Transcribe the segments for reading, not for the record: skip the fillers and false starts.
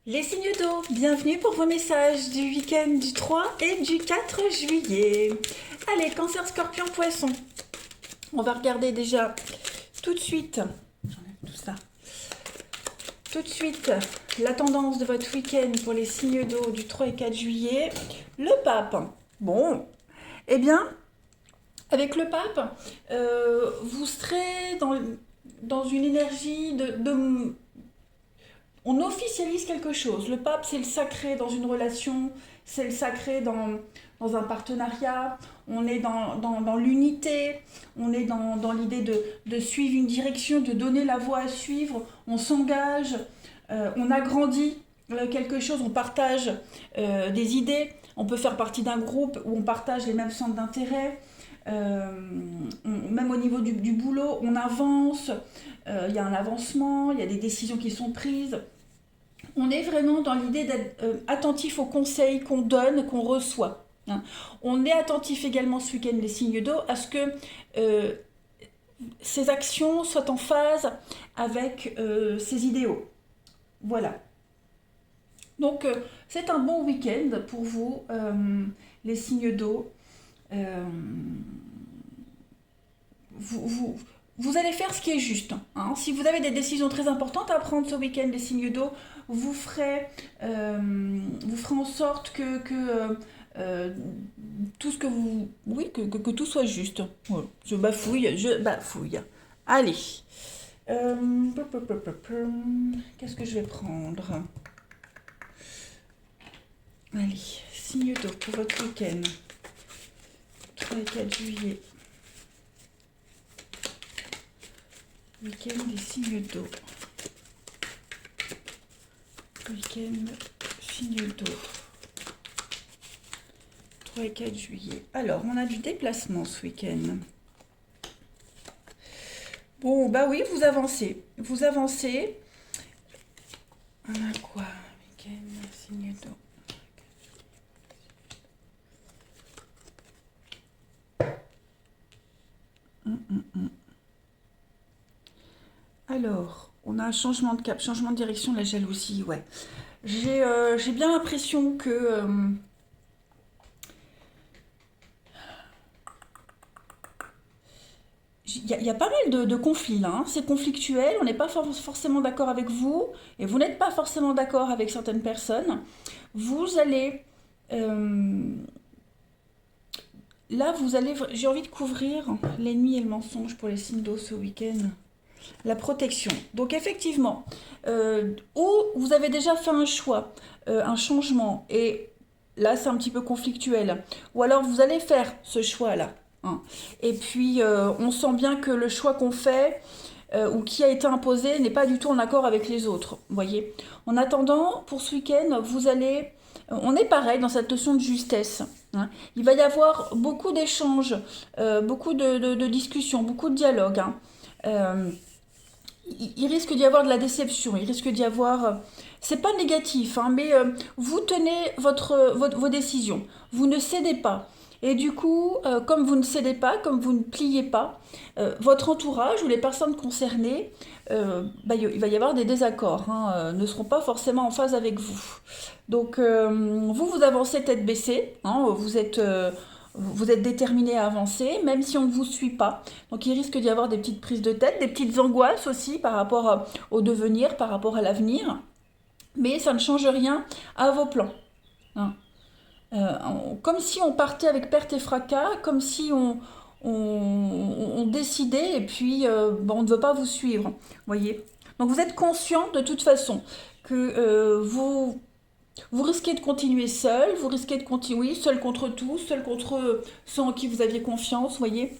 Les signes d'eau, bienvenue pour vos messages du week-end du 3 et du 4 juillet. Allez, Cancer, Scorpion, Poisson. On va regarder déjà tout de suite, j'enlève tout ça, tout de suite la tendance de votre week-end pour les signes d'eau du 3 et 4 juillet. Le pape. Bon, eh bien, avec le pape, vous serez dans une énergie on officialise quelque chose. Le pape, c'est le sacré dans une relation, c'est le sacré dans un partenariat, on est dans l'unité, on est dans l'idée de suivre une direction, de donner la voie à suivre, on s'engage, on agrandit quelque chose, on partage des idées, on peut faire partie d'un groupe où on partage les mêmes centres d'intérêt. Même au niveau du boulot, on avance, il y a un avancement, il y a des décisions qui sont prises. On est vraiment dans l'idée d'être attentif aux conseils qu'on donne, qu'on reçoit. Hein. On est attentif également ce week-end, les signes d'eau, à ce que ces actions soient en phase avec ces idéaux. Voilà. Donc, c'est un bon week-end pour vous, les signes d'eau. Vous allez faire ce qui est juste. Hein. Si vous avez des décisions très importantes à prendre ce week-end, les signes d'eau, vous ferez en sorte que tout ce que vous... Oui, que tout soit juste. Voilà. Je bafouille. Allez. Qu'est-ce que je vais prendre? Allez, signe d'eau pour votre week-end. 3 et 4 juillet. Week-end des signes d'eau. Week-end signes d'eau. 3 et 4 juillet. Alors, on a du déplacement ce week-end. Bon, bah oui, vous avancez. Vous avancez. On a quoi? Week-end signes d'eau. Alors, on a un changement de cap, changement de direction, la jalousie, ouais. J'ai bien l'impression que... Il y a pas mal de conflits là, hein. C'est conflictuel, on n'est pas forcément d'accord avec vous, et vous n'êtes pas forcément d'accord avec certaines personnes. Vous allez... là, j'ai envie de couvrir l'ennemi et le mensonge pour les signes d'eau ce week-end. La protection. Donc effectivement, ou vous avez déjà fait un choix, un changement, et là c'est un petit peu conflictuel, ou alors vous allez faire ce choix-là. Hein. Et puis on sent bien que le choix qu'on fait, ou qui a été imposé, n'est pas du tout en accord avec les autres. Voyez. En attendant, pour ce week-end, on est pareil dans cette notion de justesse. Hein. Il va y avoir beaucoup d'échanges, beaucoup de discussions, beaucoup de dialogues. Hein. Il risque d'y avoir de la déception, il risque d'y avoir... c'est pas négatif, hein, mais vous tenez vos décisions, vous ne cédez pas. Et du coup, comme vous ne cédez pas, comme vous ne pliez pas, votre entourage ou les personnes concernées, il va y avoir des désaccords, hein, ne seront pas forcément en phase avec vous. Donc, vous avancez tête baissée, hein, vous êtes déterminé à avancer, même si on ne vous suit pas. Donc il risque d'y avoir des petites prises de tête, des petites angoisses aussi par rapport au devenir, par rapport à l'avenir. Mais ça ne change rien à vos plans. Hein. Comme si on partait avec perte et fracas, comme si on décidait et puis on ne veut pas vous suivre. Voyez. Donc vous êtes conscient de toute façon que vous risquez de continuer seul, vous risquez de continuer seul contre tous, seul contre ceux en qui vous aviez confiance, voyez.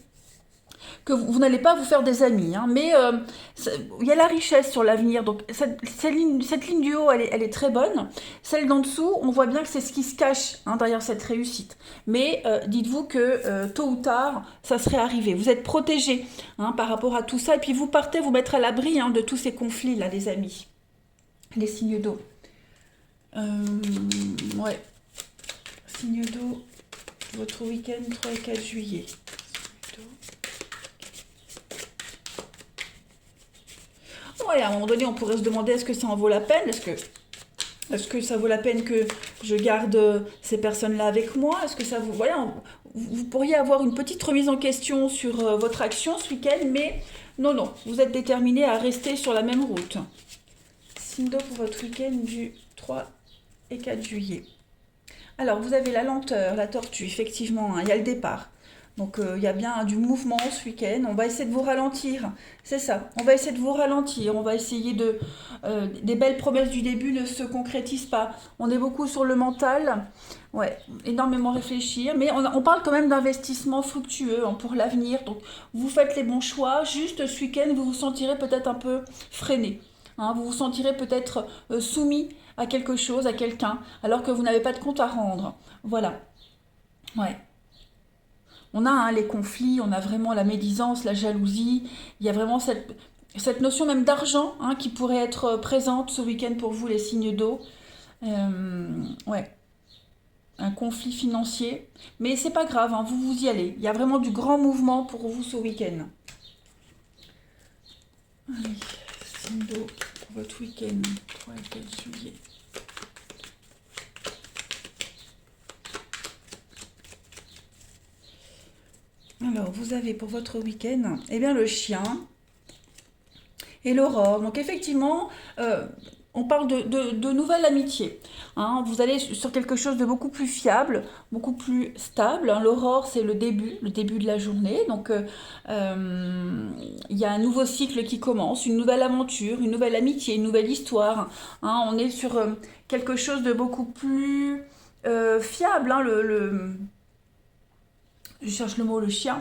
Que vous n'allez pas vous faire des amis, hein, mais il y a la richesse sur l'avenir. Donc cette ligne du haut, elle est très bonne. Celle d'en dessous, on voit bien que c'est ce qui se cache hein, derrière cette réussite. Mais dites-vous que tôt ou tard, ça serait arrivé. Vous êtes protégés hein, par rapport à tout ça. Et puis vous partez vous mettre à l'abri hein, de tous ces conflits, là, les amis. Les signes d'eau. Ouais. Signe d'eau, votre week-end 3 et 4 juillet. Ouais, à un moment donné, on pourrait se demander est-ce que ça en vaut la peine? Est-ce que Est-ce que ça vaut la peine que je garde ces personnes-là avec moi? Est-ce que ça vous... Voilà, vous pourriez avoir une petite remise en question sur votre action ce week-end, mais non, non, vous êtes déterminé à rester sur la même route. Signe d'eau pour votre week-end du 3 et 4 juillet. Alors, vous avez la lenteur, la tortue, effectivement, hein, il y a le départ. Donc, il y a bien du mouvement ce week-end. On va essayer de vous ralentir. C'est ça. On va essayer de vous ralentir. On va essayer de... des belles promesses du début ne se concrétisent pas. On est beaucoup sur le mental. Ouais, énormément réfléchir. Mais on parle quand même d'investissement fructueux, hein, pour l'avenir. Donc, vous faites les bons choix. Juste ce week-end, vous vous sentirez peut-être un peu freiné. Hein, vous vous sentirez peut-être soumis à quelque chose, à quelqu'un, alors que vous n'avez pas de compte à rendre. Voilà. Ouais. On a, hein, les conflits, on a vraiment la médisance, la jalousie. Il y a vraiment cette notion même d'argent, hein, qui pourrait être présente ce week-end pour vous, les signes d'eau. Ouais, un conflit financier. Mais c'est pas grave, hein, vous y allez. Il y a vraiment du grand mouvement pour vous ce week-end. Allez, signe d'eau pour votre week-end, 3 et 4 juillet. Alors, vous avez pour votre week-end, eh bien, le chien et l'aurore. Donc, effectivement, on parle de nouvelle amitié. Hein. Vous allez sur quelque chose de beaucoup plus fiable, beaucoup plus stable. Hein. L'aurore, c'est le début de la journée. Donc, il y a un nouveau cycle qui commence, une nouvelle aventure, une nouvelle amitié, une nouvelle histoire. Hein. On est sur quelque chose de beaucoup plus fiable. Hein. Je cherche le mot, le chien.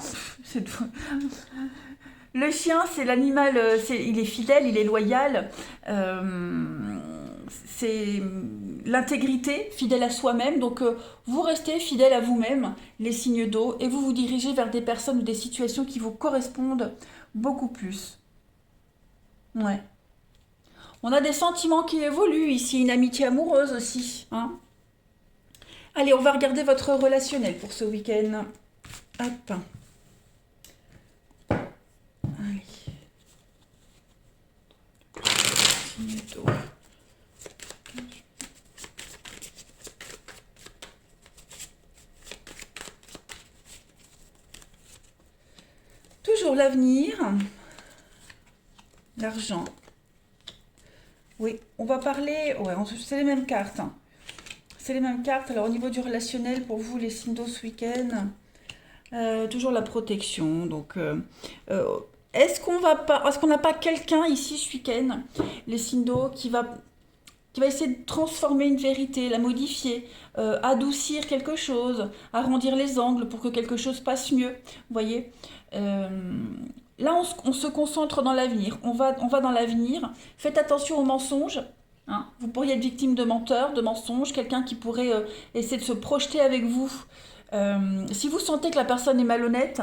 Le chien, c'est l'animal, il est fidèle, il est loyal. C'est l'intégrité, fidèle à soi-même. Donc, vous restez fidèle à vous-même, les signes d'eau, et vous vous dirigez vers des personnes ou des situations qui vous correspondent beaucoup plus. Ouais. On a des sentiments qui évoluent ici, une amitié amoureuse aussi. Hein. Allez, on va regarder votre relationnel pour ce week-end. Hop. Allez. Signe d'eau. Toujours l'avenir, l'argent. Oui, on va parler, ouais, c'est les mêmes cartes. Hein. C'est les mêmes cartes. Alors au niveau du relationnel, pour vous, les signes d'eau ce week-end, toujours la protection. Donc, est-ce qu'on n'a pas quelqu'un ici ce week-end, les signes d'eau, qui va essayer de transformer une vérité, la modifier, adoucir quelque chose, arrondir les angles pour que quelque chose passe mieux. Vous voyez. Euh, Là, on se concentre dans l'avenir. On va dans l'avenir. Faites attention aux mensonges. Hein. Vous pourriez être victime de menteurs, de mensonges, quelqu'un qui pourrait essayer de se projeter avec vous. Si vous sentez que la personne est malhonnête,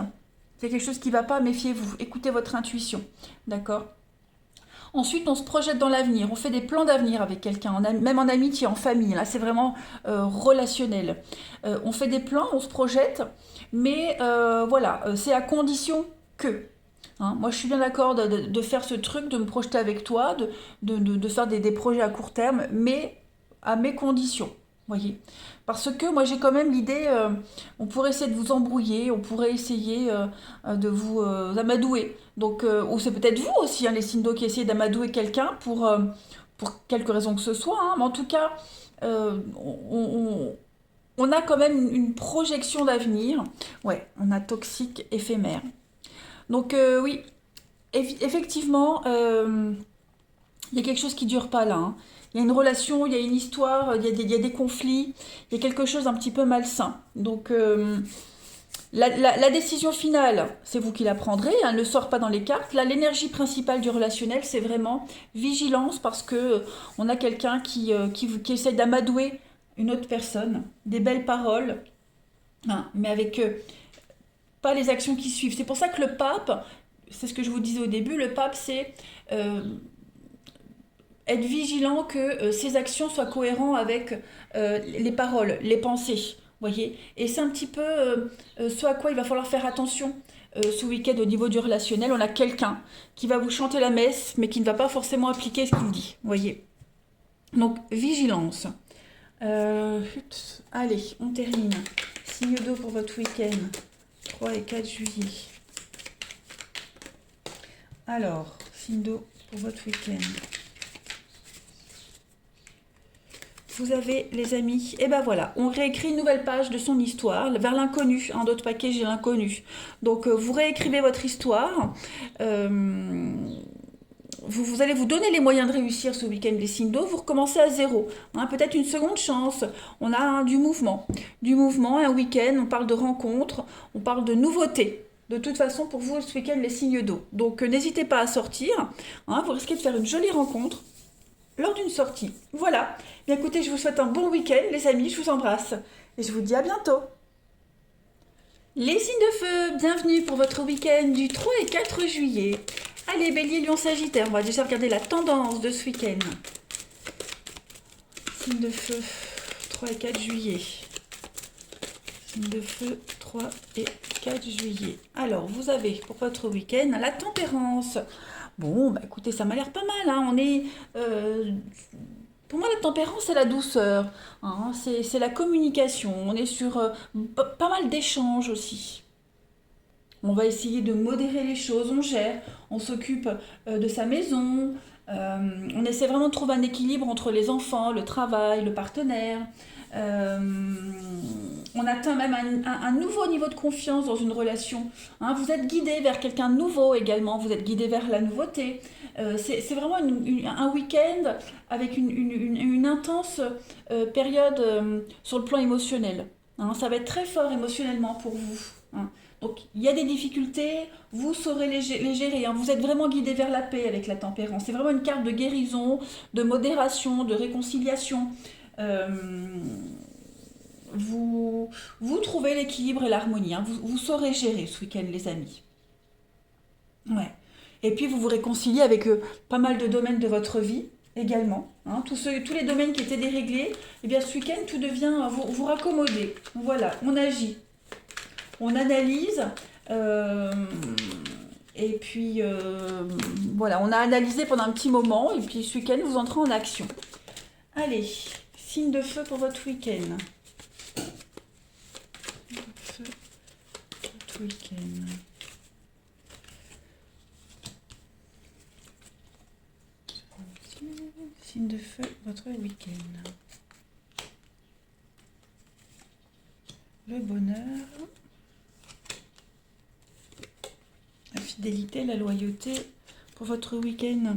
c'est quelque chose qui ne va pas, méfiez-vous. Écoutez votre intuition. D'accord. Ensuite, on se projette dans l'avenir. On fait des plans d'avenir avec quelqu'un, même en amitié, en famille. Là, c'est vraiment relationnel. On fait des plans, on se projette, mais voilà, c'est à condition que. Hein, moi, je suis bien d'accord de faire ce truc, de me projeter avec toi, de faire des projets à court terme, mais à mes conditions. Voyez. Parce que moi, j'ai quand même l'idée, on pourrait essayer de vous embrouiller, on pourrait essayer de vous amadouer. Donc, ou c'est peut-être vous aussi, hein, les signes d'eau qui essayez d'amadouer quelqu'un pour quelque raison que ce soit. Hein, mais en tout cas, euh, on, on a quand même une projection d'avenir. Ouais, on a toxique éphémère. Donc oui, effectivement, il y a quelque chose qui dure pas là. Hein. Il y a une relation, il y a une histoire, il y a des conflits, il y a quelque chose d'un petit peu malsain. Donc la décision finale, c'est vous qui la prendrez, hein, elle ne sort pas dans les cartes. Là, l'énergie principale du relationnel, c'est vraiment vigilance parce que on a quelqu'un qui essaie d'amadouer une autre personne, des belles paroles, hein, mais avec pas les actions qui suivent. C'est pour ça que le pape, c'est ce que je vous disais au début, le pape, c'est euh, être vigilant que ses actions soient cohérentes avec les paroles, les pensées. Voyez. Et c'est un petit peu ce à quoi il va falloir faire attention ce week-end au niveau du relationnel. On a quelqu'un qui va vous chanter la messe, mais qui ne va pas forcément appliquer ce qu'il dit. Voyez. Donc, vigilance. Allez, on termine. Signe d'eau pour votre week-end. 3 et 4 juillet. Alors, signe d'eau pour votre week-end. Vous avez, les amis, et ben voilà, on réécrit une nouvelle page de son histoire, vers l'inconnu. D'autres paquets, j'ai l'inconnu. Donc, vous réécrivez votre histoire. Vous allez vous donner les moyens de réussir ce week-end les signes d'eau, vous recommencez à zéro. Peut-être une seconde chance. On a du mouvement. Du mouvement, un week-end, on parle de rencontres, on parle de nouveautés. De toute façon, pour vous, ce week-end, les signes d'eau. Donc, n'hésitez pas à sortir. Vous risquez de faire une jolie rencontre lors d'une sortie. Voilà. Bien écoutez, je vous souhaite un bon week-end, les amis. Je vous embrasse. Et je vous dis à bientôt. Les signes de feu, bienvenue pour votre week-end du 3 et 4 juillet. Allez, Bélier, Lion, Sagittaire, on va déjà regarder la tendance de ce week-end. Signe de feu, 3 et 4 juillet. Signe de feu, 3 et 4 juillet. Alors, vous avez pour votre week-end la tempérance. Bon, bah écoutez, ça m'a l'air pas mal. On est... pour moi, la tempérance, c'est la douceur. C'est la communication. On est sur pas mal d'échanges aussi. On va essayer de modérer les choses, on gère, on s'occupe de sa maison, on essaie vraiment de trouver un équilibre entre les enfants, le travail, le partenaire. On atteint même un nouveau niveau de confiance dans une relation. Vous êtes guidé vers quelqu'un de nouveau également, vous êtes guidé vers la nouveauté. C'est vraiment un week-end avec une intense période sur le plan émotionnel. Ça va être très fort émotionnellement pour vous. Donc, il y a des difficultés, vous saurez les gérer. Vous êtes vraiment guidé vers la paix avec la tempérance. C'est vraiment une carte de guérison, de modération, de réconciliation. Euh, vous trouvez l'équilibre et l'harmonie. Vous saurez gérer ce week-end, les amis. Ouais. Et puis, vous vous réconciliez avec pas mal de domaines de votre vie également. Tous les domaines qui étaient déréglés, eh bien, ce week-end, tout devient... Vous raccommodez. Voilà, on agit. On analyse, et puis voilà, on a analysé pendant un petit moment, et puis ce week-end, vous entrez en action. Allez, signe de feu pour votre week-end. Feu, votre week-end. Signe de feu, votre week-end. Le bonheur. La fidélité, la loyauté pour votre week-end.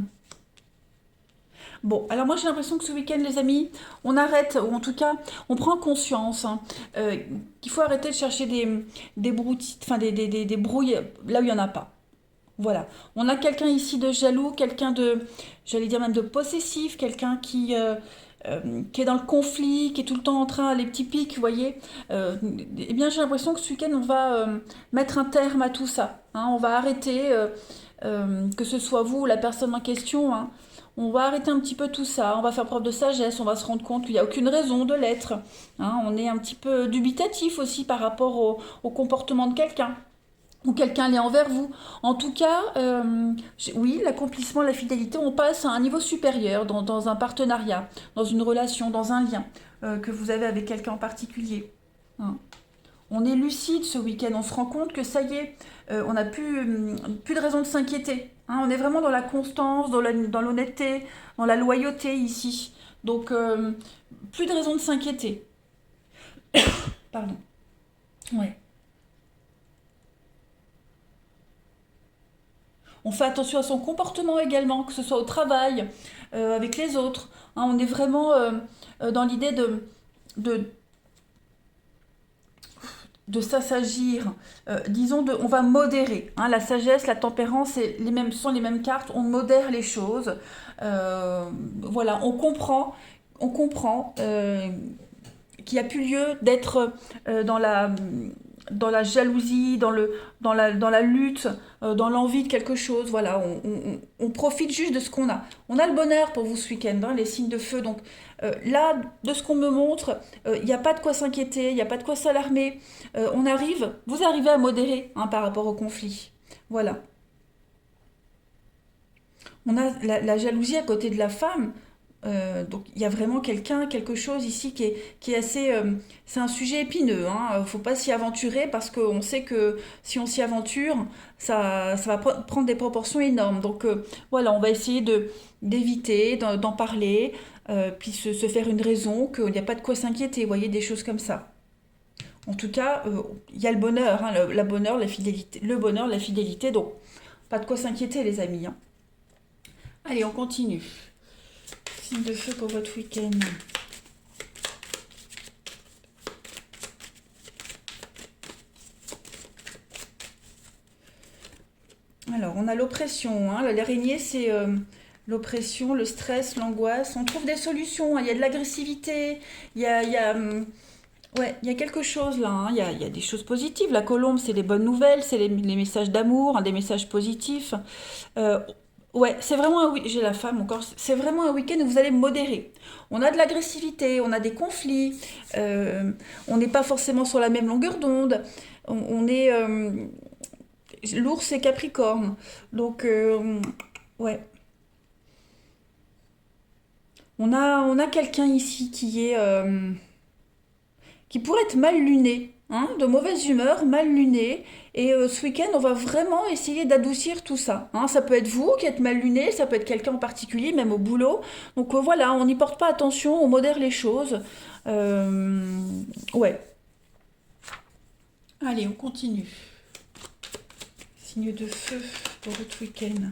Bon, alors moi j'ai l'impression que ce week-end, les amis, on arrête, ou en tout cas, on prend conscience qu'il faut arrêter de chercher des broutilles, enfin des brouilles là où il n'y en a pas. Voilà. On a quelqu'un ici de jaloux, quelqu'un de, j'allais dire même de possessif, quelqu'un qui est dans le conflit, qui est tout le temps en train, les petits pics, vous voyez. Eh bien, j'ai l'impression que ce week-end, on va mettre un terme à tout ça. On va arrêter, que ce soit vous ou la personne en question. On va arrêter un petit peu tout ça. On va faire preuve de sagesse. On va se rendre compte qu'il n'y a aucune raison de l'être. On est un petit peu dubitatif aussi par rapport au comportement de quelqu'un ou quelqu'un l'est envers vous. En tout cas, oui, l'accomplissement, la fidélité, on passe à un niveau supérieur dans un partenariat, dans une relation, dans un lien que vous avez avec quelqu'un en particulier. Hein. On est lucide ce week-end, on se rend compte que ça y est, on n'a plus de raison de s'inquiéter. On est vraiment dans la constance, dans l'honnêteté, dans la loyauté ici. Donc, plus de raison de s'inquiéter. Pardon. Ouais. On fait attention à son comportement également, que ce soit au travail, avec les autres. On est vraiment dans l'idée de, de s'assagir. Disons, on va modérer. La sagesse, la tempérance, sont les mêmes cartes. On modère les choses. Voilà, on comprend qu'il n'y a plus lieu d'être dans la jalousie, dans la lutte, dans l'envie de quelque chose. Voilà, on profite juste de ce qu'on a. On a le bonheur pour vous ce week-end, les signes de feu. Donc là, de ce qu'on me montre, il n'y a pas de quoi s'inquiéter, il n'y a pas de quoi s'alarmer. Vous arrivez à modérer par rapport au conflit. Voilà. On a la jalousie à côté de la femme. Donc il y a vraiment quelque chose ici qui est assez... c'est un sujet épineux, hein. Faut pas s'y aventurer parce qu'on sait que si on s'y aventure, ça va prendre des proportions énormes. Donc voilà, on va essayer d'éviter, d'en parler, puis se faire une raison qu'il n'y a pas de quoi s'inquiéter, vous voyez, des choses comme ça. En tout cas, il y a le bonheur, hein, la bonheur, la fidélité, le bonheur, la fidélité, donc pas de quoi s'inquiéter les amis, hein. Allez, on continue. Signe de feu pour votre week-end. Alors, on a l'oppression, hein. L'araignée, c'est l'oppression, le stress, l'angoisse. On trouve des solutions, hein. Il y a de l'agressivité, ouais, il y a quelque chose là, hein. Il y a des choses positives. La colombe, c'est des bonnes nouvelles, c'est les messages d'amour, hein, des messages positifs. Euh, ouais, c'est vraiment j'ai la femme encore. C'est vraiment un week-end où vous allez modérer. On a de l'agressivité, on a des conflits, euh, on n'est pas forcément sur la même longueur d'onde. On est l'ours et Capricorne, donc ouais. On a quelqu'un ici qui pourrait être mal luné, hein, de mauvaise humeur, mal luné. Et ce week-end, on va vraiment essayer d'adoucir tout ça, hein. Ça peut être vous qui êtes mal luné, ça peut être quelqu'un en particulier, même au boulot. Donc voilà, on n'y porte pas attention, on modère les choses. Euh, ouais. Allez, on continue. Signe de feu pour votre week-end.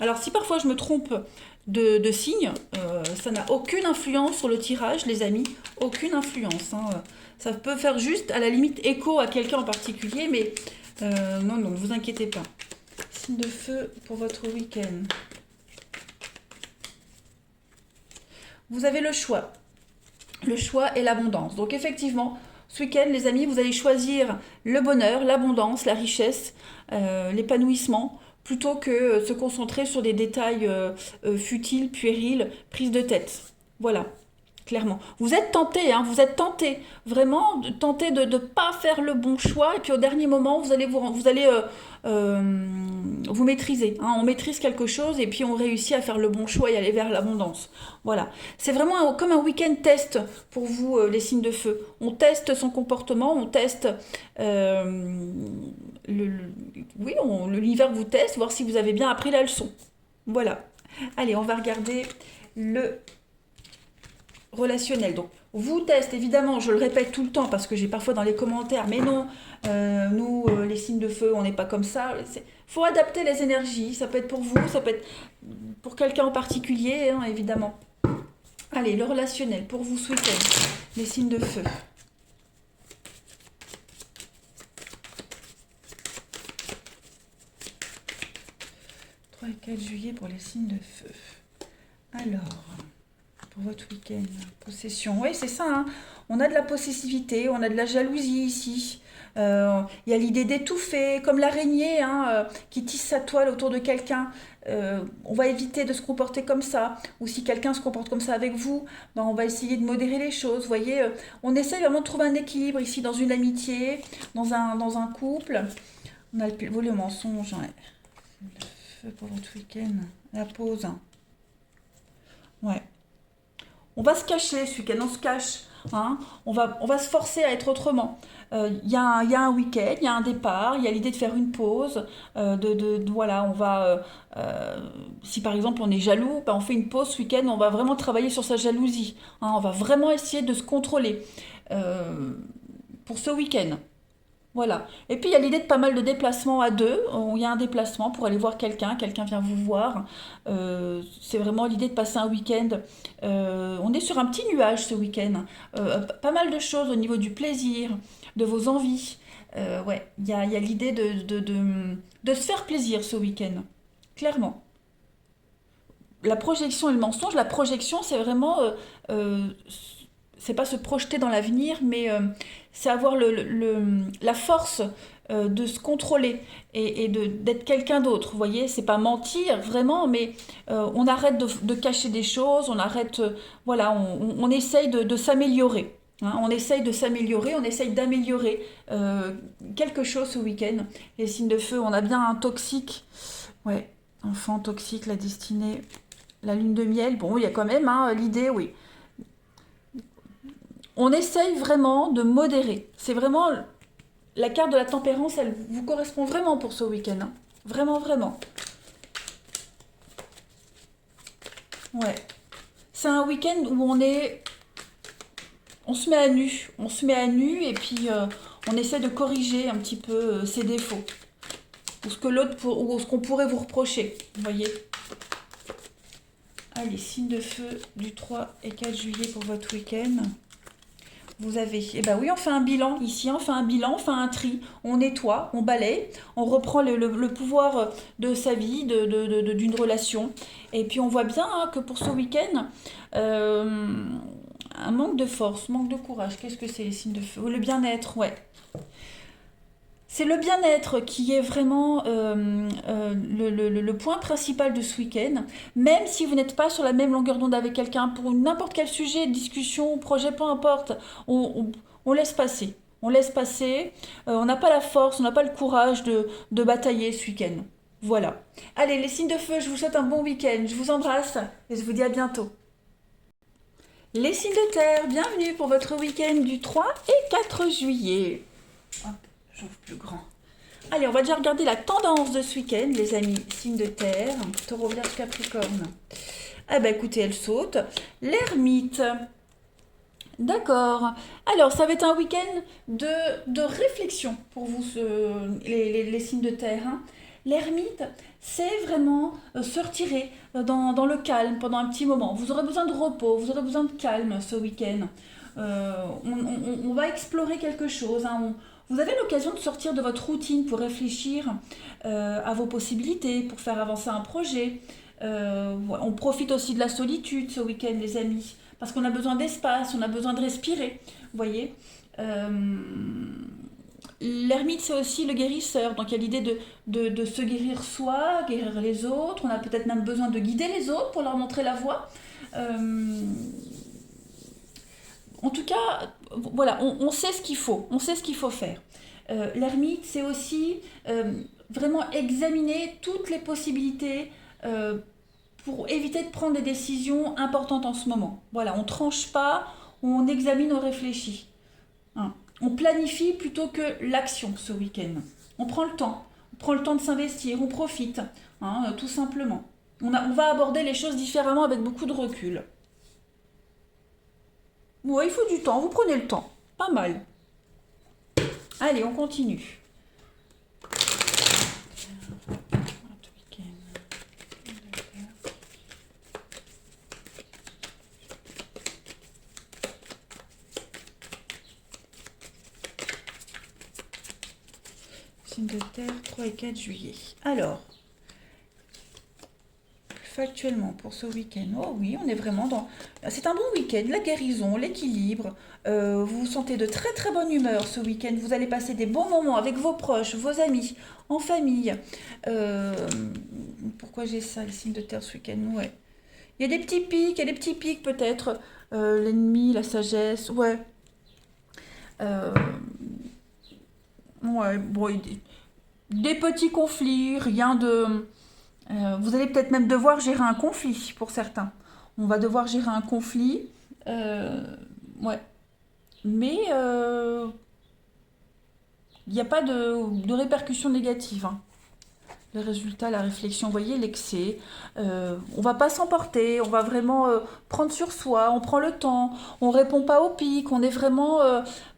Alors, si parfois je me trompe de signe, ça n'a aucune influence sur le tirage, les amis. Aucune influence, hein. Ça peut faire juste, à la limite, écho à quelqu'un en particulier, mais non, non, ne vous inquiétez pas. Signe de feu pour votre week-end. Vous avez le choix. Le choix et l'abondance. Donc, effectivement, ce week-end, les amis, vous allez choisir le bonheur, l'abondance, la richesse, l'épanouissement, plutôt que se concentrer sur des détails futiles, puérils, prise de tête. Voilà, clairement. Vous êtes tenté, hein, vous êtes tenté, vraiment tenté de ne pas faire le bon choix, et puis au dernier moment, vous allez vous maîtriser, hein. On maîtrise quelque chose, et puis on réussit à faire le bon choix et aller vers l'abondance. Voilà. C'est vraiment comme un week-end test pour vous, les signes de feu. On teste son comportement, on teste euh, oui, l'univers vous teste, voir si vous avez bien appris la leçon. Voilà. Allez, on va regarder le relationnel. Donc, vous teste, évidemment, je le répète tout le temps parce que j'ai parfois dans les commentaires, mais non, nous, les signes de feu, on n'est pas comme ça. Il faut adapter les énergies. Ça peut être pour vous, ça peut être pour quelqu'un en particulier, hein, évidemment. Allez, le relationnel pour vous ce week-end, les signes de feu. 3 et 4 juillet pour les signes de feu. Alors, pour votre week-end, possession. Oui, c'est ça, hein. On a de la possessivité, on a de la jalousie ici. Il y a l'idée d'étouffer, comme l'araignée, hein, qui tisse sa toile autour de quelqu'un. On va éviter de se comporter comme ça. Ou si quelqu'un se comporte comme ça avec vous, ben on va essayer de modérer les choses. Vous voyez, on essaie vraiment de trouver un équilibre ici dans une amitié, dans un couple. On a le pivot, le mensonge. Ouais. Le feu pour votre week-end. La pause. Ouais. On va se cacher ce week-end, on se cache, hein. On va se forcer à être autrement. Il y a un week-end, il y a un départ, il y a l'idée de faire une pause, voilà, si par exemple on est jaloux, ben on fait une pause ce week-end, on va vraiment travailler sur sa jalousie, hein. On va vraiment essayer de se contrôler euh, pour ce week-end. Voilà. Et puis il y a l'idée de pas mal de déplacements à deux. Il y a un déplacement pour aller voir quelqu'un vient vous voir. C'est vraiment l'idée de passer un week-end. On est sur un petit nuage ce week-end. Pas mal de choses au niveau du plaisir, de vos envies. Ouais, il y a l'idée de se faire plaisir ce week-end. Clairement. La projection et le mensonge, la projection, c'est vraiment, euh, c'est pas se projeter dans l'avenir, mais c'est avoir la force de se contrôler et d'être quelqu'un d'autre. Vous voyez, c'est pas mentir vraiment, mais on arrête de cacher des choses, on arrête, voilà, on essaye de s'améliorer, hein. On essaye de s'améliorer, on essaye d'améliorer quelque chose ce week-end. Les signes de feu, on a bien un toxique, ouais, enfant toxique, la destinée. La lune de miel, bon, il y a quand même hein, l'idée, oui. On essaye vraiment de modérer. C'est vraiment la carte de la tempérance, elle vous correspond vraiment pour ce week-end. Hein. Vraiment, vraiment. Ouais. C'est un week-end où on se met à nu. On se met à nu et puis on essaie de corriger un petit peu ses défauts. Ou ce que ou ce qu'on pourrait vous reprocher. Vous voyez. Allez, signe de feu du 3 et 4 juillet pour votre week-end. Vous avez, eh ben oui, on fait un bilan ici, on fait un bilan, on fait un tri, on nettoie, on balaye, on reprend le pouvoir de sa vie, d'une relation. Et puis on voit bien hein, que pour ce week-end, un manque de force, manque de courage. Qu'est-ce que c'est les signes de feu? Le bien-être, ouais. C'est le bien-être qui est vraiment le point principal de ce week-end. Même si vous n'êtes pas sur la même longueur d'onde avec quelqu'un, pour n'importe quel sujet, discussion, projet, peu importe, on laisse passer. On laisse passer. On n'a pas la force, on n'a pas le courage de batailler ce week-end. Voilà. Allez, les signes de feu, je vous souhaite un bon week-end. Je vous embrasse et je vous dis à bientôt. Les signes de terre, bienvenue pour votre week-end du 3 et 4 juillet. Hop, j'ouvre plus grand. Allez, on va déjà regarder la tendance de ce week-end, les amis. Signes de terre, taureau, vierge, capricorne. Ah bah écoutez, elle saute. L'ermite. D'accord. Alors, ça va être un week-end de réflexion pour vous, les signes de terre. Hein. L'ermite, c'est vraiment se retirer dans le calme pendant un petit moment. Vous aurez besoin de repos, vous aurez besoin de calme ce week-end. On va explorer quelque chose. Hein. Vous avez l'occasion de sortir de votre routine pour réfléchir à vos possibilités, pour faire avancer un projet. On profite aussi de la solitude ce week-end, les amis, parce qu'on a besoin d'espace, on a besoin de respirer. Vous voyez. L'ermite, c'est aussi le guérisseur. Donc, il y a l'idée de se guérir soi, guérir les autres. On a peut-être même besoin de guider les autres pour leur montrer la voie. En tout cas, voilà, on sait ce qu'il faut. On sait ce qu'il faut faire. L'ermite, c'est aussi vraiment examiner toutes les possibilités pour éviter de prendre des décisions importantes en ce moment. Voilà, on ne tranche pas, on examine, on réfléchit. Hein. On planifie plutôt que l'action ce week-end. On prend le temps. On prend le temps de s'investir, on profite, hein, tout simplement. On va aborder les choses différemment avec beaucoup de recul. Ouais, il faut du temps, vous prenez le temps. Pas mal. Allez, on continue. Signe de terre, 3 et 4 juillet. Alors, factuellement pour ce week-end, oh oui, on est vraiment dans... C'est un bon week-end, la guérison, l'équilibre. Vous vous sentez de très très bonne humeur ce week-end. Vous allez passer des bons moments avec vos proches, vos amis, en famille. Pourquoi j'ai ça, le signe de terre ce week-end? Ouais. Il y a des petits pics, il y a des petits pics peut-être. L'ennemi, la sagesse, ouais. Euh, ouais, bon, des petits conflits, rien de... vous allez peut-être même devoir gérer un conflit pour certains. On va devoir gérer un conflit. Ouais. Mais il n'y a pas de répercussions négatives. Hein. Le résultat, la réflexion, vous voyez, l'excès. On va pas s'emporter, on va vraiment prendre sur soi, on prend le temps, on répond pas au pic, on est vraiment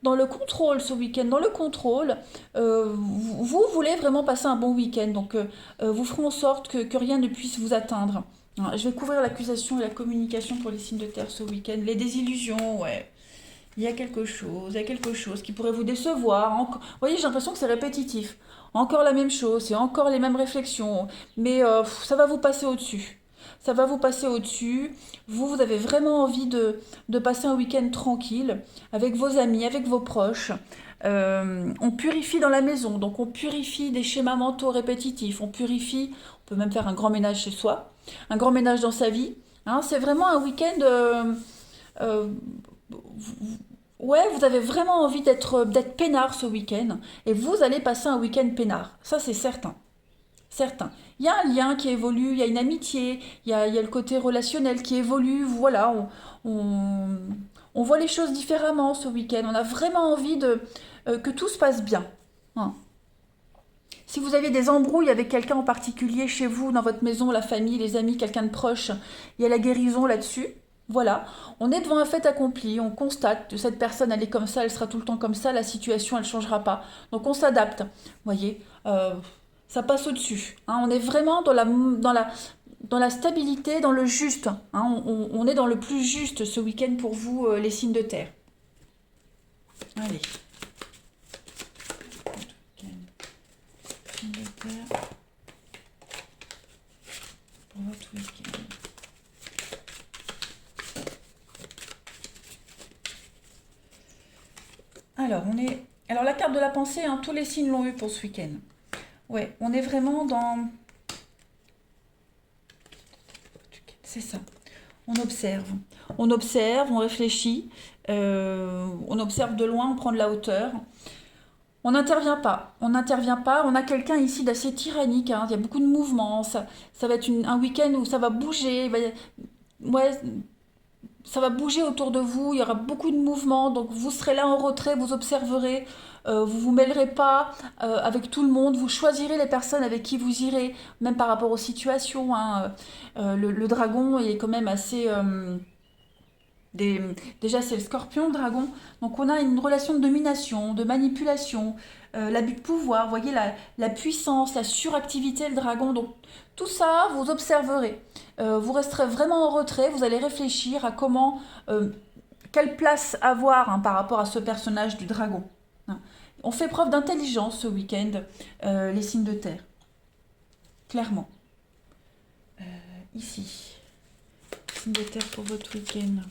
dans le contrôle ce week-end, dans le contrôle. Vous voulez vraiment passer un bon week-end, donc vous ferez en sorte que rien ne puisse vous atteindre. Hein, je vais couvrir l'accusation et la communication pour les signes de terre ce week-end. Les désillusions, ouais. Il y a quelque chose qui pourrait vous décevoir. Vous voyez, j'ai l'impression que c'est répétitif. Encore la même chose, c'est encore les mêmes réflexions. Mais ça va vous passer au-dessus. Ça va vous passer au-dessus. Vous avez vraiment envie de passer un week-end tranquille avec vos amis, avec vos proches. On purifie dans la maison, donc on purifie des schémas mentaux répétitifs. On purifie, on peut même faire un grand ménage chez soi, un grand ménage dans sa vie. Hein, c'est vraiment un week-end... euh, ouais, vous avez vraiment envie d'être peinard ce week-end et vous allez passer un week-end peinard. Ça, c'est certain. Certains. Il y a un lien qui évolue, il y a une amitié, il y a le côté relationnel qui évolue. Voilà, on, on voit les choses différemment ce week-end. On a vraiment envie que tout se passe bien. Hein. Si vous avez des embrouilles avec quelqu'un en particulier chez vous, dans votre maison, la famille, les amis, quelqu'un de proche, il y a la guérison là-dessus. Voilà, on est devant un fait accompli, on constate que cette personne elle est comme ça, elle sera tout le temps comme ça, la situation elle ne changera pas. Donc on s'adapte, vous voyez, ça passe au-dessus. Hein. On est vraiment dans la stabilité, dans le juste. Hein. On est dans le plus juste ce week-end pour vous, les signes de terre. Allez. Signes de terre pour votre week-end. Alors la carte de la pensée, hein, tous les signes l'ont eu pour ce week-end. Ouais, on est vraiment dans. C'est ça. On observe. On observe, on réfléchit, on observe de loin, on prend de la hauteur. On n'intervient pas. On n'intervient pas. On a quelqu'un ici d'assez tyrannique. Hein. Il y a beaucoup de mouvements. Ça va être un week-end où ça va bouger. Ouais, ça va bouger autour de vous, il y aura beaucoup de mouvements, donc vous serez là en retrait, vous observerez, vous vous mêlerez pas avec tout le monde, vous choisirez les personnes avec qui vous irez, même par rapport aux situations. Hein. Le dragon est quand même assez... des- Déjà c'est le scorpion, le dragon, donc on a une relation de domination, de manipulation, l'abus de pouvoir, vous voyez la puissance, la suractivité, le dragon, donc tout ça vous observerez. Vous resterez vraiment en retrait, vous allez réfléchir à quelle place avoir hein, par rapport à ce personnage du dragon. Hein. On fait preuve d'intelligence ce week-end, les signes de terre, clairement. Ici, signes de terre pour votre week-end.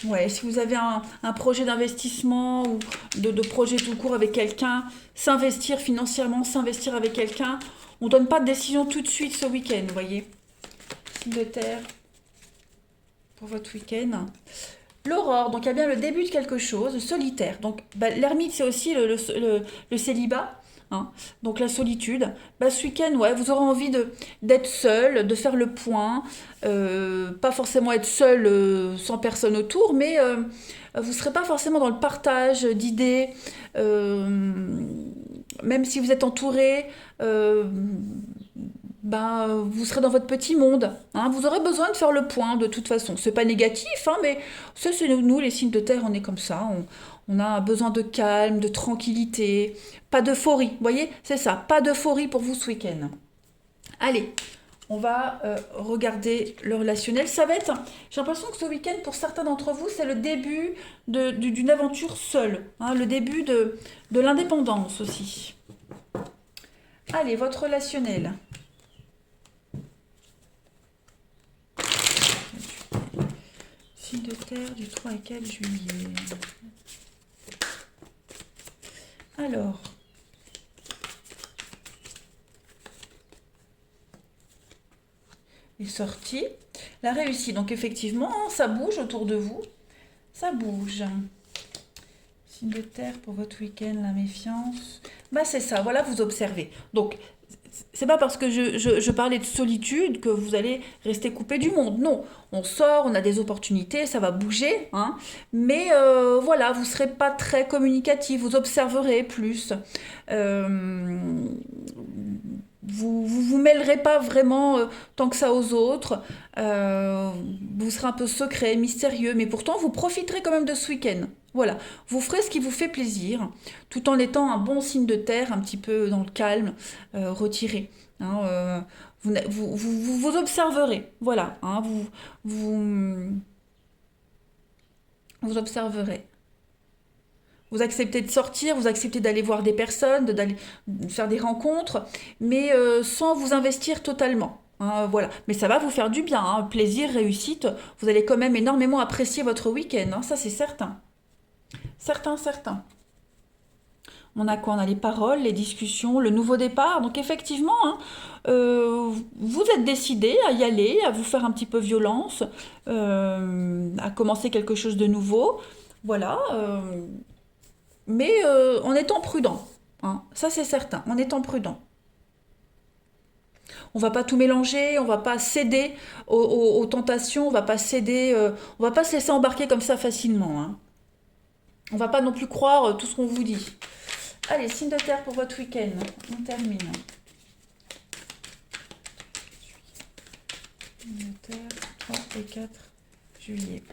Ouais, si vous avez un projet d'investissement ou de projet tout court avec quelqu'un, s'investir financièrement, s'investir avec quelqu'un, on ne donne pas de décision tout de suite ce week-end, vous voyez. Signe de terre pour votre week-end. L'aurore, donc il y a bien le début de quelque chose, solitaire. Donc bah, l'ermite, c'est aussi le célibat, hein, donc la solitude. Bah, ce week-end, ouais, vous aurez envie d'être seul, de faire le point, pas forcément être seul sans personne autour, mais vous ne serez pas forcément dans le partage d'idées, même si vous êtes entouré. Ben, vous serez dans votre petit monde. Hein. Vous aurez besoin de faire le point de toute façon. C'est pas négatif, hein, mais ça, c'est nous, les signes de terre, on est comme ça. On a besoin de calme, de tranquillité, pas d'euphorie. Vous voyez, c'est ça, pas d'euphorie pour vous ce week-end. Allez, on va regarder le relationnel. Ça va être, j'ai l'impression que ce week-end, pour certains d'entre vous, c'est le début d'une aventure seule. Hein, le début de l'indépendance aussi. Allez, votre relationnel. Signe de terre du 3 et 4 juillet. Alors, est sorti. La réussite. Donc effectivement, ça bouge autour de vous. Ça bouge. Signe de terre pour votre week-end, la méfiance. Bah c'est ça, voilà, vous observez. Donc, c'est pas parce que je parlais de solitude que vous allez rester coupé du monde. Non, on sort, on a des opportunités, ça va bouger, hein. Mais voilà, vous serez pas très communicatif, vous observerez plus. Euh, vous mêlerez pas vraiment tant que ça aux autres. Euh, vous serez un peu secret, mystérieux, mais pourtant vous profiterez quand même de ce week-end. Voilà, vous ferez ce qui vous fait plaisir, tout en étant un bon signe de terre, un petit peu dans le calme, retiré. Hein, vous observerez, voilà, hein, vous, vous observerez. Vous acceptez de sortir, vous acceptez d'aller voir des personnes, d'aller faire des rencontres, mais sans vous investir totalement. Hein, voilà. Mais ça va vous faire du bien, hein. Plaisir, réussite. Vous allez quand même énormément apprécier votre week-end, hein, ça c'est certain. Certain, certain. On a quoi? On a les paroles, les discussions, le nouveau départ. Donc effectivement, hein, vous êtes décidé à y aller, à vous faire un petit peu violence, à commencer quelque chose de nouveau. Voilà. mais en étant prudent. Hein. Ça, c'est certain, en étant prudent. On va pas tout mélanger, on va pas céder aux tentations, on va pas céder, on va pas se laisser embarquer comme ça facilement. Hein. On va pas non plus croire tout ce qu'on vous dit. Allez, signe de terre pour votre week-end. On termine. Signe de terre, 3 et 4 juillet.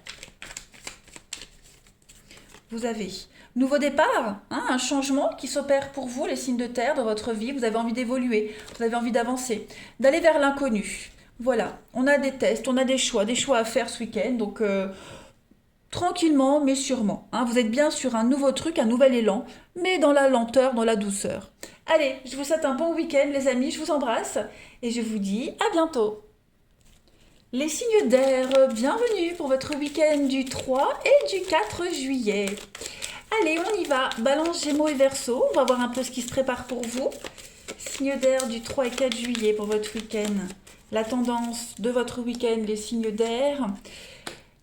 Vous avez nouveau départ, hein, un changement qui s'opère pour vous, les signes de terre, dans votre vie. Vous avez envie d'évoluer, vous avez envie d'avancer, d'aller vers l'inconnu. Voilà, on a des tests, on a des choix à faire ce week-end. Donc, tranquillement, mais sûrement. Hein. Vous êtes bien sur un nouveau truc, un nouvel élan, mais dans la lenteur, dans la douceur. Allez, je vous souhaite un bon week-end, les amis. Je vous embrasse et je vous dis à bientôt. Les signes d'air, bienvenue pour votre week-end du 3 et du 4 juillet. Allez, on y va. Balance, Gémeaux et Verseau. On va voir un peu ce qui se prépare pour vous. Signes d'air du 3 et 4 juillet pour votre week-end. La tendance de votre week-end, les signes d'air.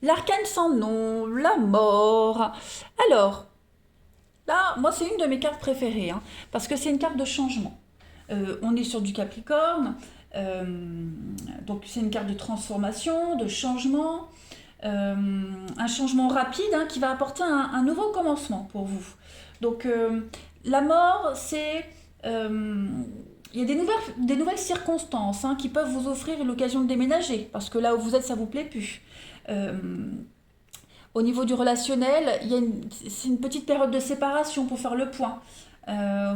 L'arcane sans nom, la mort. Alors, là, moi, c'est une de mes cartes préférées, hein, parce que c'est une carte de changement. On est sur du Capricorne, donc c'est une carte de transformation, de changement, un changement rapide hein, qui va apporter un nouveau commencement pour vous. Donc, la mort, c'est... il y a des nouvelles circonstances hein, qui peuvent vous offrir l'occasion de déménager, parce que là où vous êtes, ça ne vous plaît plus. Euh, Au niveau du relationnel, c'est une petite période de séparation pour faire le point, euh,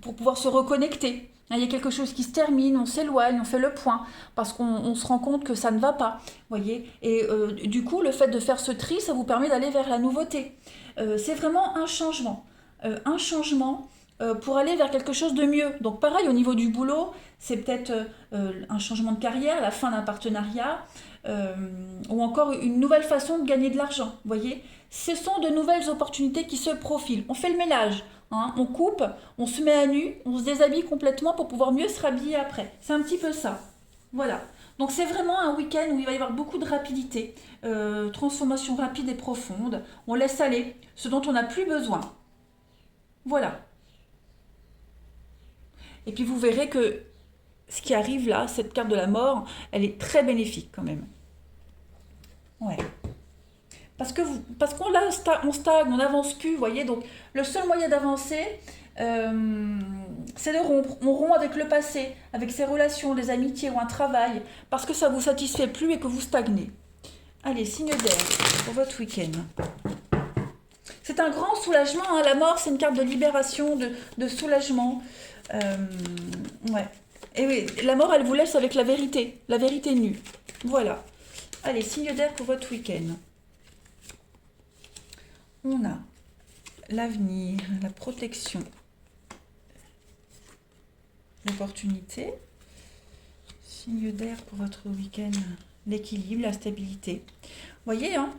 pour pouvoir se reconnecter. Il y a quelque chose qui se termine, on s'éloigne, on fait le point, parce qu'on se rend compte que ça ne va pas. Voyez. Et du coup, le fait de faire ce tri, ça vous permet d'aller vers la nouveauté. C'est vraiment un changement pour aller vers quelque chose de mieux. Donc pareil, au niveau du boulot, c'est peut-être un changement de carrière, la fin d'un partenariat, euh, ou encore une nouvelle façon de gagner de l'argent. Voyez, ce sont de nouvelles opportunités qui se profilent. On fait le ménage, hein, on coupe, on se met à nu, on se déshabille complètement pour pouvoir mieux se rhabiller après. C'est un petit peu ça. Voilà. Donc c'est vraiment un week-end où il va y avoir beaucoup de rapidité, transformation rapide et profonde. On laisse aller ce dont on n'a plus besoin. Voilà. Et puis vous verrez que ce qui arrive là, cette carte de la mort, elle est très bénéfique quand même. Ouais. Parce qu'on là, on stagne, on n'avance plus, vous voyez. Donc le seul moyen d'avancer, c'est de rompre. On rompt avec le passé, avec ses relations, des amitiés ou un travail, parce que ça ne vous satisfait plus et que vous stagnez. Allez, signe d'air pour votre week-end. C'est un grand soulagement. Hein. La mort, c'est une carte de libération, de soulagement. Ouais. Et oui, la mort, elle vous laisse avec la vérité nue. Voilà. Allez, signe d'air pour votre week-end. On a l'avenir, la protection, l'opportunité. Signe d'air pour votre week-end, l'équilibre, la stabilité. Vous voyez, hein,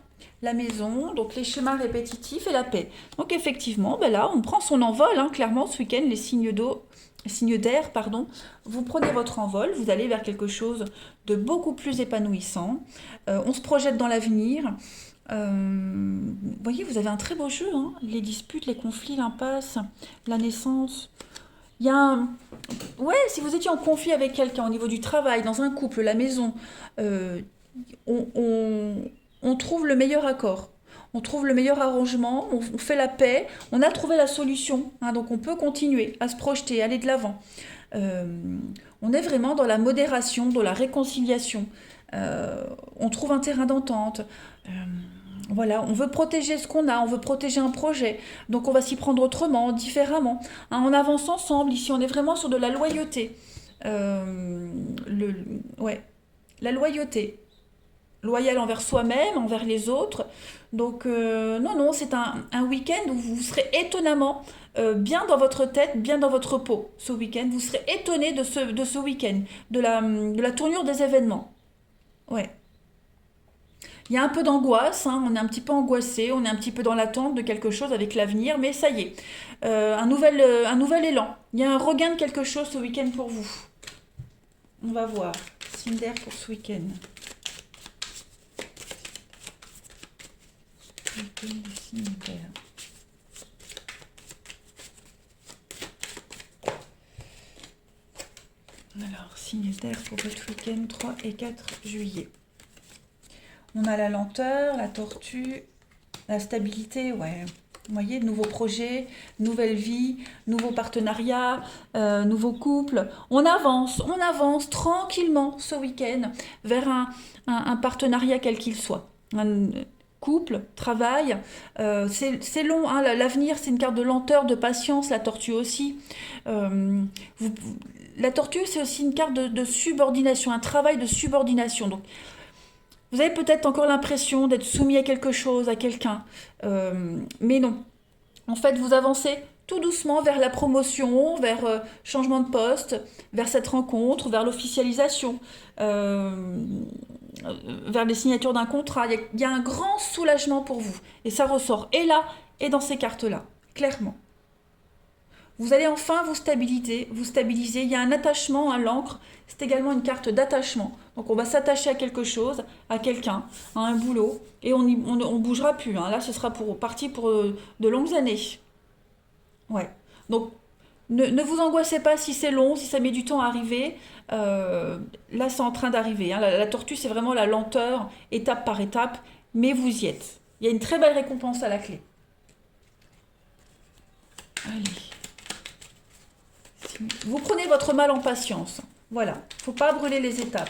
la maison, donc les schémas répétitifs et la paix. Donc effectivement, ben là, on prend son envol, hein, clairement, ce week-end, les signes d'air, pardon, vous prenez votre envol, vous allez vers quelque chose de beaucoup plus épanouissant. On se projette dans l'avenir. Vous voyez, vous avez un très beau jeu, hein, les disputes, les conflits, l'impasse, la naissance. Il y a un... Ouais, si vous étiez en conflit avec quelqu'un au niveau du travail, dans un couple, la maison, euh, on, on- on trouve le meilleur accord. On trouve le meilleur arrangement, on fait la paix, on a trouvé la solution. Hein, donc on peut continuer à se projeter, aller de l'avant. Euh, on est vraiment dans la modération, dans la réconciliation. On trouve un terrain d'entente. Euh, voilà, on veut protéger ce qu'on a, on veut protéger un projet. Donc on va s'y prendre autrement, différemment. Hein, on avance ensemble. Ici, on est vraiment sur de la loyauté. Euh, le, ouais, la loyauté. Loyal envers soi-même, envers les autres. Donc, non, non, c'est un week-end où vous serez étonnamment bien dans votre tête, bien dans votre peau. Ce week-end, vous serez étonné de ce week-end, de la tournure des événements. Ouais. Il y a un peu d'angoisse, hein, on est un petit peu angoissé, on est un petit peu dans l'attente de quelque chose avec l'avenir, mais ça y est, un nouvel élan. Il y a un regain de quelque chose ce week-end pour vous. On va voir. Signe d'air pour ce week-end. Week-end du signe d'air. Alors, signe d'air pour votre week-end 3 et 4 juillet. On a la lenteur, la tortue, la stabilité, ouais. Vous voyez, de nouveaux projets, nouvelle vie, nouveaux partenariats, nouveaux couples. On avance tranquillement ce week-end vers un partenariat quel qu'il soit. Un couple, travail, c'est long, hein, l'avenir c'est une carte de lenteur, de patience, la tortue aussi. Vous, la tortue c'est aussi une carte de subordination, un travail de subordination. Donc vous avez peut-être encore l'impression d'être soumis à quelque chose, à quelqu'un, mais non. En fait, vous avancez tout doucement vers la promotion, vers changement de poste, vers cette rencontre, vers l'officialisation, vers les signatures d'un contrat. Il y a un grand soulagement pour vous. Et ça ressort et là, et dans ces cartes-là, clairement. Vous allez enfin vous stabiliser. Il y a un attachement à l'encre. C'est également une carte d'attachement. Donc on va s'attacher à quelque chose, à quelqu'un, à un boulot, et on bougera plus. Hein. Là, ce sera parti pour de longues années. Ouais. Donc ne vous angoissez pas si c'est long, si ça met du temps à arriver. Là, c'est en train d'arriver. Hein. La tortue, c'est vraiment la lenteur, étape par étape, mais vous y êtes. Il y a une très belle récompense à la clé. Allez. Vous prenez votre mal en patience. Voilà, il ne faut pas brûler les étapes.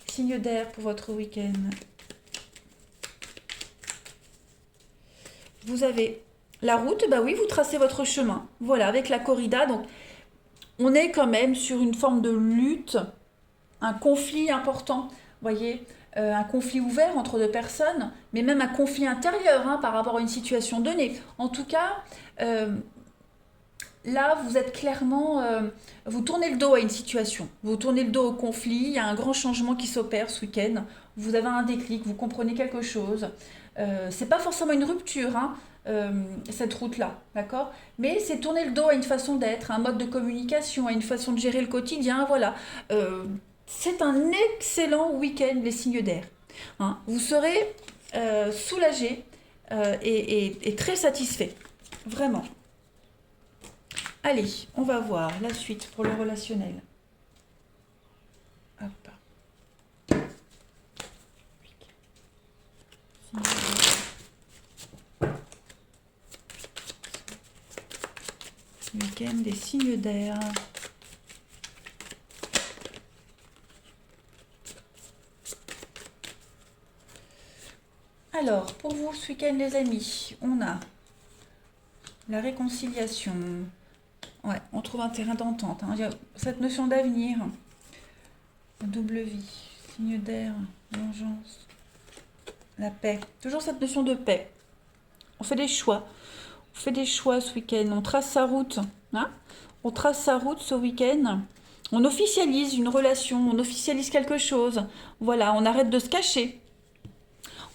Signe d'air pour votre week-end. Vous avez la route, bah oui, vous tracez votre chemin. Voilà, avec la corrida, donc on est quand même sur une forme de lutte, un conflit important, voyez, un conflit ouvert entre deux personnes, mais même un conflit intérieur hein, par rapport à une situation donnée. En tout cas, là, vous êtes clairement, vous tournez le dos à une situation, vous tournez le dos au conflit, il y a un grand changement qui s'opère ce week-end, vous avez un déclic, vous comprenez quelque chose. C'est pas forcément une rupture, hein, cette route-là, d'accord? Mais c'est tourner le dos à une façon d'être, à un mode de communication, à une façon de gérer le quotidien, voilà. C'est un excellent week-end, les signes d'air. Hein. Vous serez soulagé et très satisfait, vraiment. Allez, on va voir la suite pour le relationnel. Hop. Week-end des signes d'air. Alors, pour vous, ce week-end, les amis, on a la réconciliation. Ouais, on trouve un terrain d'entente. Hein. Il y a cette notion d'avenir, double vie, signe d'air, vengeance, la paix. Toujours cette notion de paix. On fait des choix. On fait des choix ce week-end. On trace sa route. Hein, on trace sa route ce week-end. On officialise une relation. On officialise quelque chose. Voilà, on arrête de se cacher.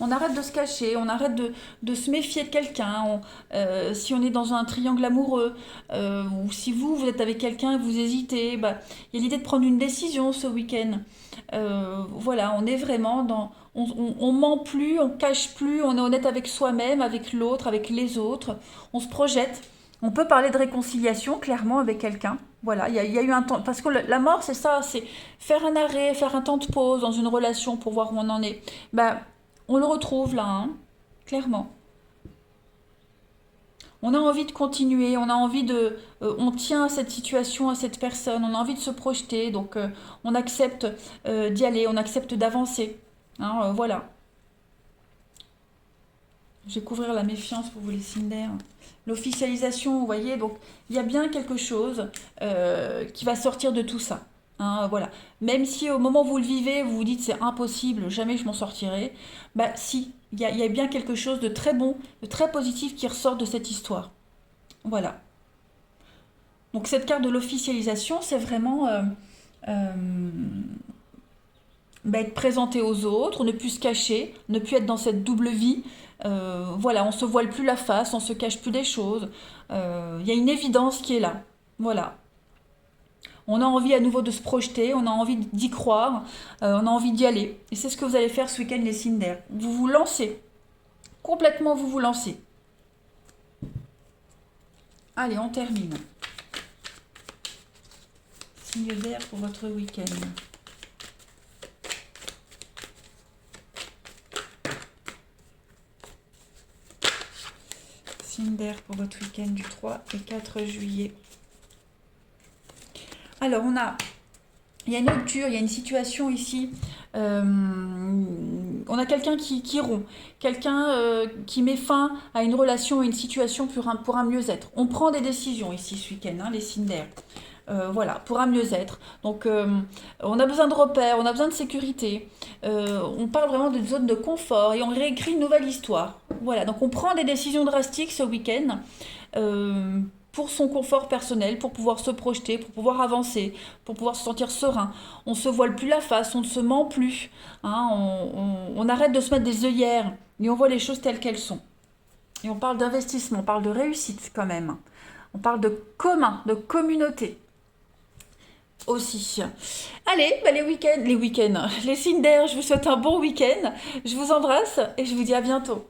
On arrête de se cacher, on arrête de se méfier de quelqu'un. Si on est dans un triangle amoureux, ou si vous êtes avec quelqu'un et vous hésitez, bah, il y a l'idée de prendre une décision ce week-end. Voilà, on est vraiment dans... On ment plus, on cache plus, on est honnête avec soi-même, avec l'autre, avec les autres. On se projette. On peut parler de réconciliation, clairement, avec quelqu'un. Voilà, il y a eu un temps... Parce que la mort, c'est ça, c'est faire un arrêt, faire un temps de pause dans une relation pour voir où on en est. Bah, on le retrouve là, hein, clairement. On a envie de continuer, on a envie de... on tient à cette situation, à cette personne, on a envie de se projeter, donc on accepte d'y aller, on accepte d'avancer. Hein, voilà. Je vais couvrir la méfiance pour vous les signes d'air. L'officialisation, vous voyez, donc il y a bien quelque chose qui va sortir de tout ça. Hein, voilà. Même si au moment où vous le vivez, vous vous dites c'est impossible, jamais je m'en sortirai, bah si, il y a bien quelque chose de très bon, de très positif qui ressort de cette histoire. Voilà. Donc cette carte de l'officialisation, c'est vraiment euh, bah, être présenté aux autres, ne plus se cacher, ne plus être dans cette double vie. Voilà, on se voile plus la face, on se cache plus des choses. Il y a une évidence qui est là. Voilà. On a envie à nouveau de se projeter, on a envie d'y croire, on a envie d'y aller. Et c'est ce que vous allez faire ce week-end, les signes d'air. Vous vous lancez. Complètement, vous vous lancez. Allez, on termine. signe d'air pour votre week-end. Signe d'air pour votre week-end du 3 et 4 juillet. Alors, il y a une rupture, il y a une situation ici. On a quelqu'un qui rompt, quelqu'un qui met fin à une relation, à une situation pour un mieux-être. On prend des décisions ici ce week-end, hein, les signes d'air. Voilà, pour un mieux-être. Donc, on a besoin de repères, on a besoin de sécurité. On parle vraiment d'une zone de confort et on réécrit une nouvelle histoire. Voilà, donc on prend des décisions drastiques ce week-end pour son confort personnel, pour pouvoir se projeter, pour pouvoir avancer, pour pouvoir se sentir serein. On se voile plus la face, on ne se ment plus. Hein, on arrête de se mettre des œillères et on voit les choses telles qu'elles sont. Et on parle d'investissement, on parle de réussite quand même. On parle de commun, de communauté aussi. Allez, bah les week-ends, les signes d'air, je vous souhaite un bon week-end. Je vous embrasse et je vous dis à bientôt.